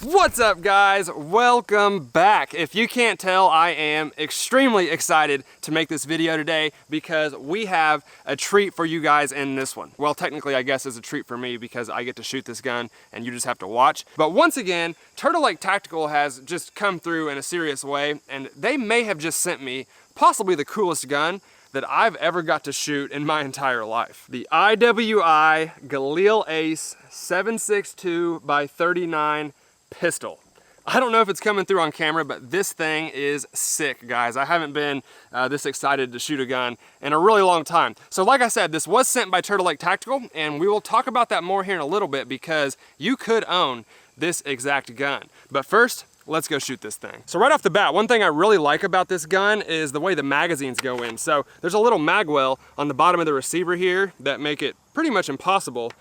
What's up, guys? Welcome back. If you can't tell, I am extremely excited to make this video today because we have a treat for you guys in this one. Well, technically, I guess it's a treat for me because I get to shoot this gun and you just have to watch. But once again, Turtle Lake Tactical has just come through in a serious way, and they may have just sent me possibly the coolest gun that I've ever got to shoot in my entire life. The IWI Galil ACE 7.62 by 39 pistol. I don't know if it's coming through on camera, but this thing is sick, guys. I haven't been this excited to shoot a gun in a really long time. So like I said, this was sent by Turtle Lake Tactical, and we will talk about that more here in a little bit because you could own this exact gun. But first, let's go shoot this thing. So right off the bat, one thing I really like about this gun is the way the magazines go in. So there's a little mag well on the bottom of the receiver here that make it pretty much impossible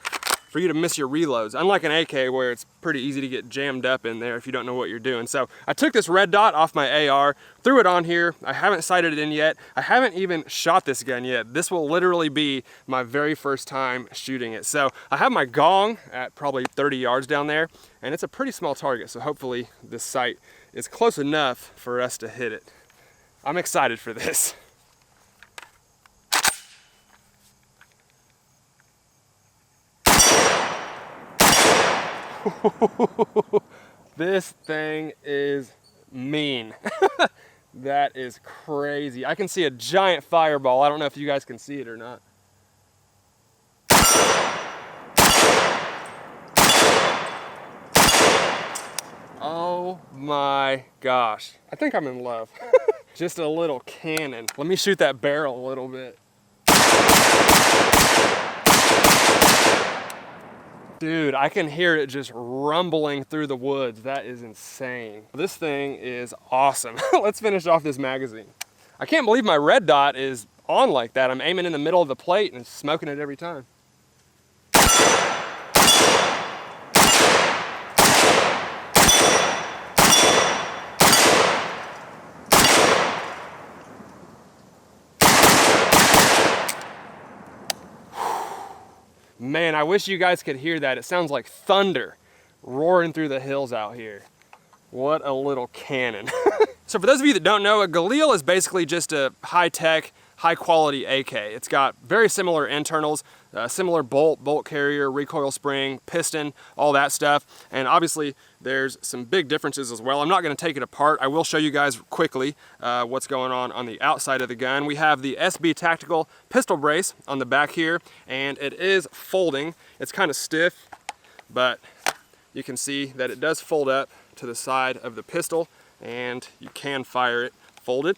for you to miss your reloads, unlike an AK where it's pretty easy to get jammed up in there if you don't know what you're doing. So I took this red dot off my AR, threw it on here. I haven't sighted it in yet. I haven't even shot this gun yet. This will literally be my very first time shooting it. So I have my gong at probably 30 yards down there, and it's a pretty small target, so hopefully this sight is close enough for us to hit it. I'm excited for this. This thing is mean. That is crazy. I can see a giant fireball. I don't know if you guys can see it or not. Oh my gosh. I think I'm in love. Just a little cannon. Let me shoot that barrel a little bit. Dude, I can hear it just rumbling through the woods. That is insane. This thing is awesome. Let's finish off this magazine. I can't believe my red dot is on like that. I'm aiming in the middle of the plate and smoking it every time. Man, I wish you guys could hear that. It sounds like thunder roaring through the hills out here. What a little cannon. So for those of you that don't know, a Galil is basically just a high-tech, high-quality AK. It's got very similar internals, similar bolt carrier, recoil spring, piston, all that stuff. And obviously, there's some big differences as well. I'm not going to take it apart. I will show you guys quickly what's going on the outside of the gun. We have the SB Tactical pistol brace on the back here, and it is folding. It's kind of stiff, but you can see that it does fold up to the side of the pistol, and you can fire it folded.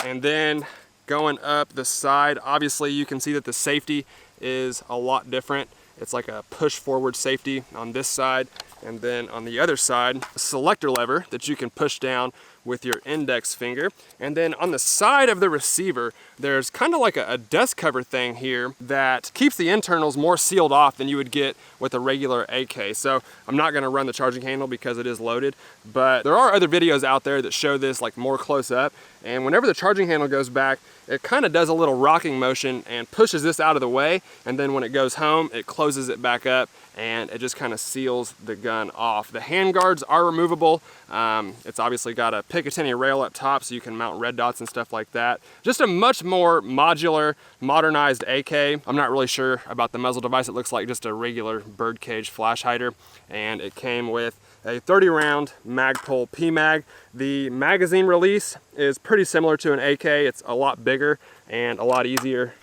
And then going up the side, obviously you can see that the safety is a lot different. It's like a push forward safety on this side, and then on the other side, a selector lever that you can push down with your index finger. And then on the side of the receiver, there's kind of like a dust cover thing here that keeps the internals more sealed off than you would get with a regular AK. So I'm not gonna run the charging handle because it is loaded, but there are other videos out there that show this like more close up. And whenever the charging handle goes back, it kind of does a little rocking motion and pushes this out of the way. And then when it goes home, it closes it back up and it just kind of seals the gun off. The handguards are removable. It's obviously got a Picatinny rail up top so you can mount red dots and stuff like that. Just a much more modular, modernized AK. I'm not really sure about the muzzle device. It looks like just a regular birdcage flash hider, and it came with a 30-round Magpul PMag. The magazine release is pretty similar to an AK. It's a lot bigger and a lot easier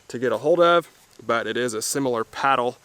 to get a hold of, but it is a similar paddle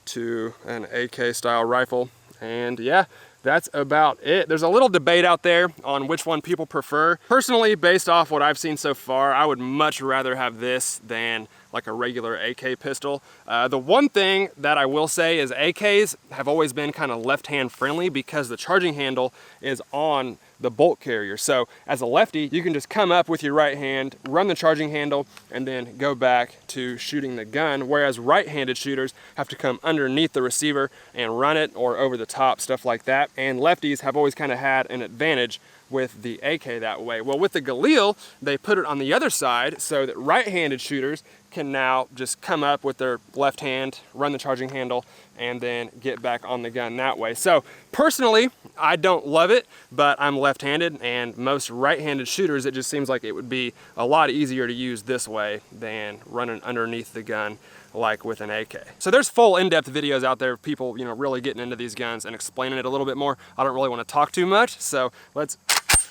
to an AK style rifle. And yeah, that's about it. There's a little debate out there on which one people prefer. Personally, based off what I've seen so far, I would much rather have this than like a regular AK pistol. The one thing that I will say is AKs have always been kind of left-hand friendly because the charging handle is on the bolt carrier. So as a lefty, you can just come up with your right hand, run the charging handle, and then go back to shooting the gun, whereas right-handed shooters have to come underneath the receiver and run it, or over the top, stuff like that. and lefties have always kind of had an advantage with the AK that way. Well, with the Galil, they put it on the other side so that right-handed shooters can now just come up with their left hand, run the charging handle, and then get back on the gun that way. So personally, I don't love it, but I'm left-handed, and most right-handed shooters, it just seems like it would be a lot easier to use this way than running underneath the gun like with an AK. So there's full in-depth videos out there of people, really getting into these guns and explaining it a little bit more. I don't really want to talk too much, so let's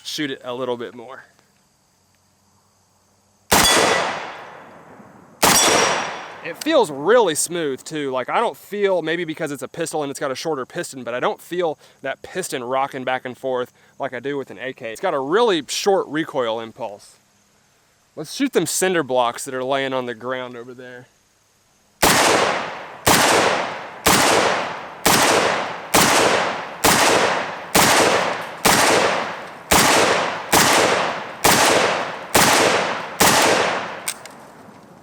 shoot it a little bit more. It feels really smooth too. Like, I don't feel, maybe because it's a pistol and it's got a shorter piston, but I don't feel that piston rocking back and forth like I do with an AK. It's got a really short recoil impulse. Let's shoot them cinder blocks that are laying on the ground over there.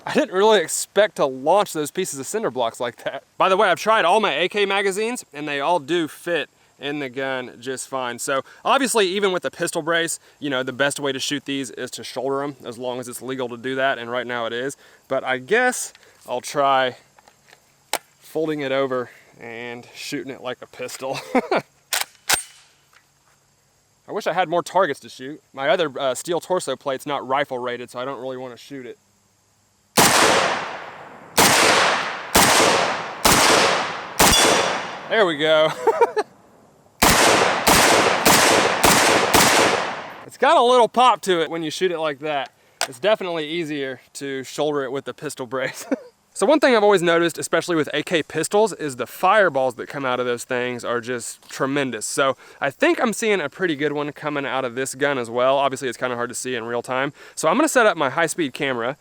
I didn't really expect to launch those pieces of cinder blocks like that. By the way, I've tried all my AK magazines and they all do fit in the gun just fine. So obviously, even with the pistol brace, the best way to shoot these is to shoulder them, as long as it's legal to do that, and right now it is. But I guess I'll try folding it over and shooting it like a pistol. I wish I had more targets to shoot. My other steel torso plate's not rifle rated, so I don't really want to shoot it. There we go. It's got a little pop to it when you shoot it like that. It's definitely easier to shoulder it with the pistol brace. So one thing I've always noticed, especially with AK pistols, is the fireballs that come out of those things are just tremendous. So I think I'm seeing a pretty good one coming out of this gun as well. Obviously, it's kind of hard to see in real time. So I'm gonna set up my high-speed camera.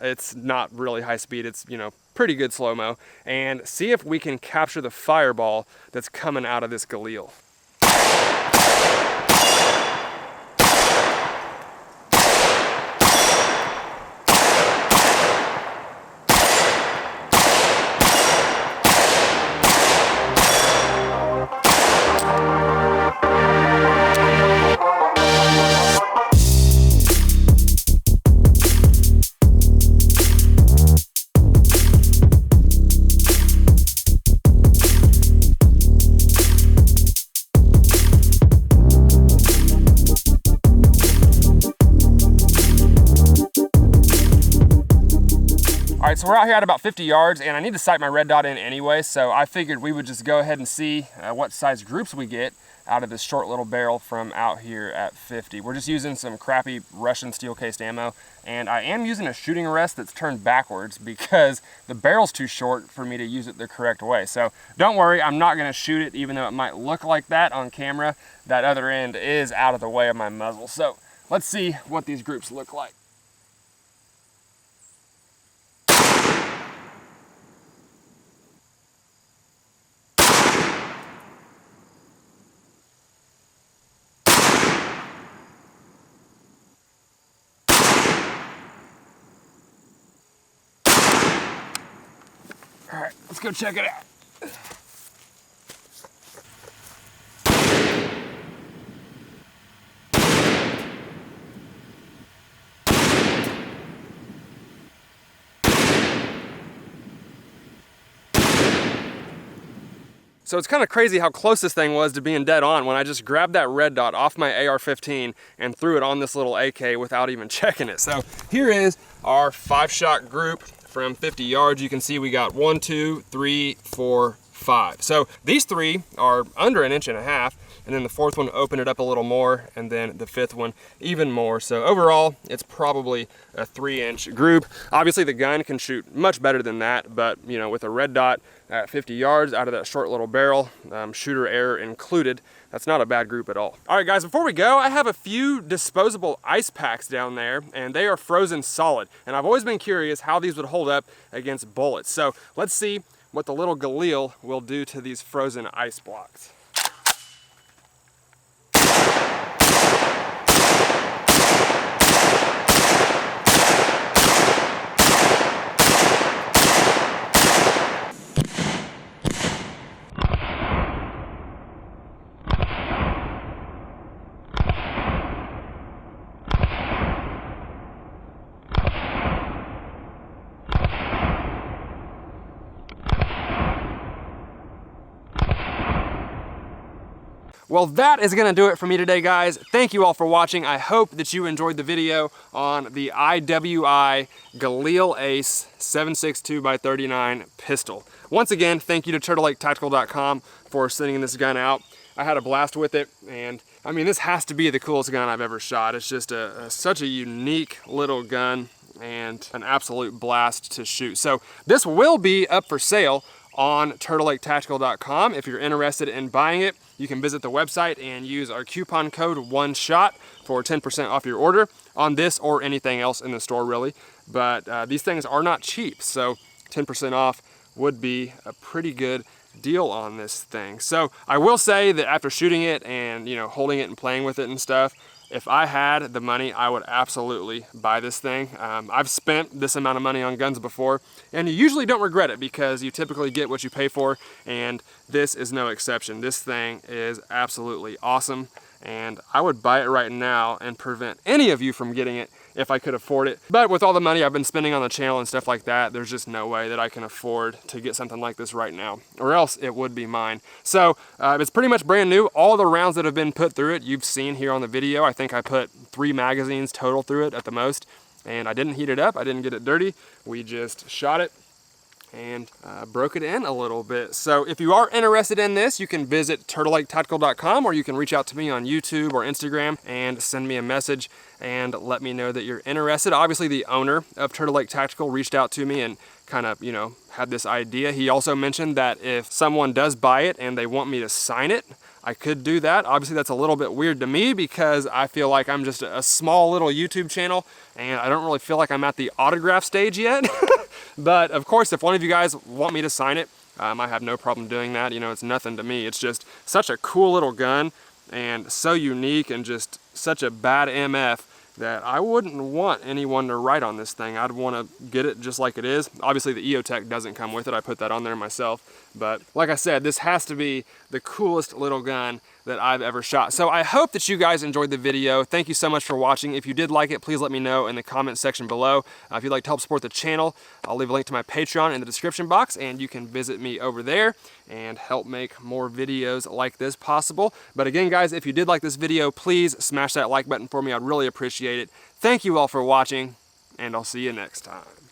It's not really high speed, it's, pretty good slow-mo, and see if we can capture the fireball that's coming out of this Galil. All right, so we're out here at about 50 yards, and I need to sight my red dot in anyway, so I figured we would just go ahead and see what size groups we get out of this short little barrel from out here at 50. We're just using some crappy Russian steel-cased ammo, and I am using a shooting rest that's turned backwards because the barrel's too short for me to use it the correct way. So don't worry, I'm not gonna shoot it, even though it might look like that on camera. That other end is out of the way of my muzzle. So let's see what these groups look like. All right, let's go check it out. So it's kind of crazy how close this thing was to being dead on when I just grabbed that red dot off my AR-15 and threw it on this little AK without even checking it. So here is our 5-shot group from 50 yards. You can see we got 1, 2, 3, 4, 5. So these 3 are under 1.5 inches, and then the 4th one opened it up a little more, and then the 5th one even more. So overall, it's probably a 3-inch group. Obviously the gun can shoot much better than that, but with a red dot at 50 yards out of that short little barrel, shooter error included, that's not a bad group at all. All right guys, before we go, I have a few disposable ice packs down there, and they are frozen solid. And I've always been curious how these would hold up against bullets. So let's see what the little Galil will do to these frozen ice blocks. Well, that is gonna do it for me today, guys. Thank you all for watching. I hope that you enjoyed the video on the IWI Galil ACE 7.62x39 pistol. Once again, thank you to TurtleLakeTactical.com for sending this gun out. I had a blast with it, and I mean, this has to be the coolest gun I've ever shot. It's just such a unique little gun and an absolute blast to shoot. So this will be up for sale on TurtleLakeTactical.com. If you're interested in buying it, you can visit the website and use our coupon code ONESHOT for 10% off your order on this or anything else in the store, really. But these things are not cheap, so 10% off would be a pretty good deal on this thing. So I will say that after shooting it and, you know, holding it and playing with it and stuff, if I had the money, I would absolutely buy this thing. I've spent this amount of money on guns before, and you usually don't regret it because you typically get what you pay for, and this is no exception. This thing is absolutely awesome, and I would buy it right now and prevent any of you from getting it if I could afford it. But with all the money I've been spending on the channel and stuff like that, there's just no way that I can afford to get something like this right now, or else it would be mine. So it's pretty much brand new. All the rounds that have been put through it, you've seen here on the video. I think I put 3 magazines total through it at the most, and I didn't heat it up. I didn't get it dirty. We just shot it and broke it in a little bit. So if you are interested in this, you can visit TurtleLakeTactical.com, or you can reach out to me on YouTube or Instagram and send me a message and let me know that you're interested. Obviously, the owner of Turtle Lake Tactical reached out to me and kind of, you know, had this idea. He also mentioned that if someone does buy it and they want me to sign it, I could do that. Obviously, that's a little bit weird to me because I feel like I'm just a small little YouTube channel and I don't really feel like I'm at the autograph stage yet. But of course, if one of you guys want me to sign it, I have no problem doing that. You know, it's nothing to me. It's just such a cool little gun and so unique and just such a bad MF that I wouldn't want anyone to write on this thing. I'd want to get it just like it is. Obviously the EOTech doesn't come with it. I put that on there myself. But like I said, this has to be the coolest little gun that I've ever shot. So I hope that you guys enjoyed the video. Thank you so much for watching. If you did like it, please let me know in the comment section below. If you'd like to help support the channel, I'll leave a link to my Patreon in the description box, and you can visit me over there and help make more videos like this possible. But again, guys, if you did like this video, please smash that like button for me. I'd really appreciate it. Thank you all for watching, and I'll see you next time.